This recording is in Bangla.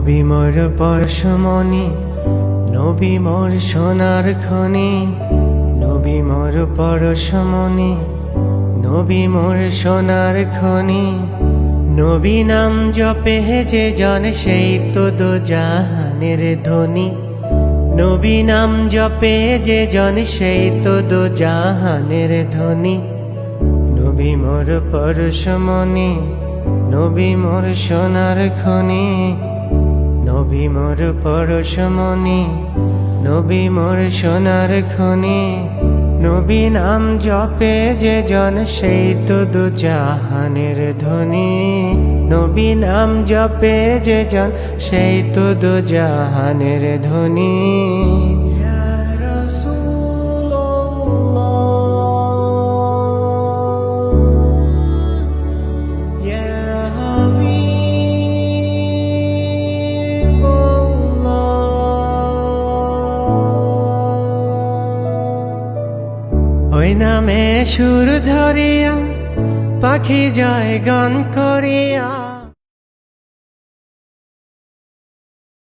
নবী মোর পরশমণি, নবী মোর সোনার খনি, নবী মোর পরশমণি, নবী মোর সোনার খনি। নবী নাম জপে যে জন সেই তো দো জাহানের ধনী। নবী নাম জপে যে জন সেই তো দো জাহানের ধনী। নবী মোর পরশমণি, নবী মোর সোনার খনি, নবী মোর পরশমণি, নবী মোর সোনার খনি। নবী নাম জপে যে জন সেই তো দু জাহানের ধনী। নবী নাম জপে যে জন সেই তো দু জাহানের ধনী। ওই নামে সুর ধরিয়া পাখি যায় গান করিয়া।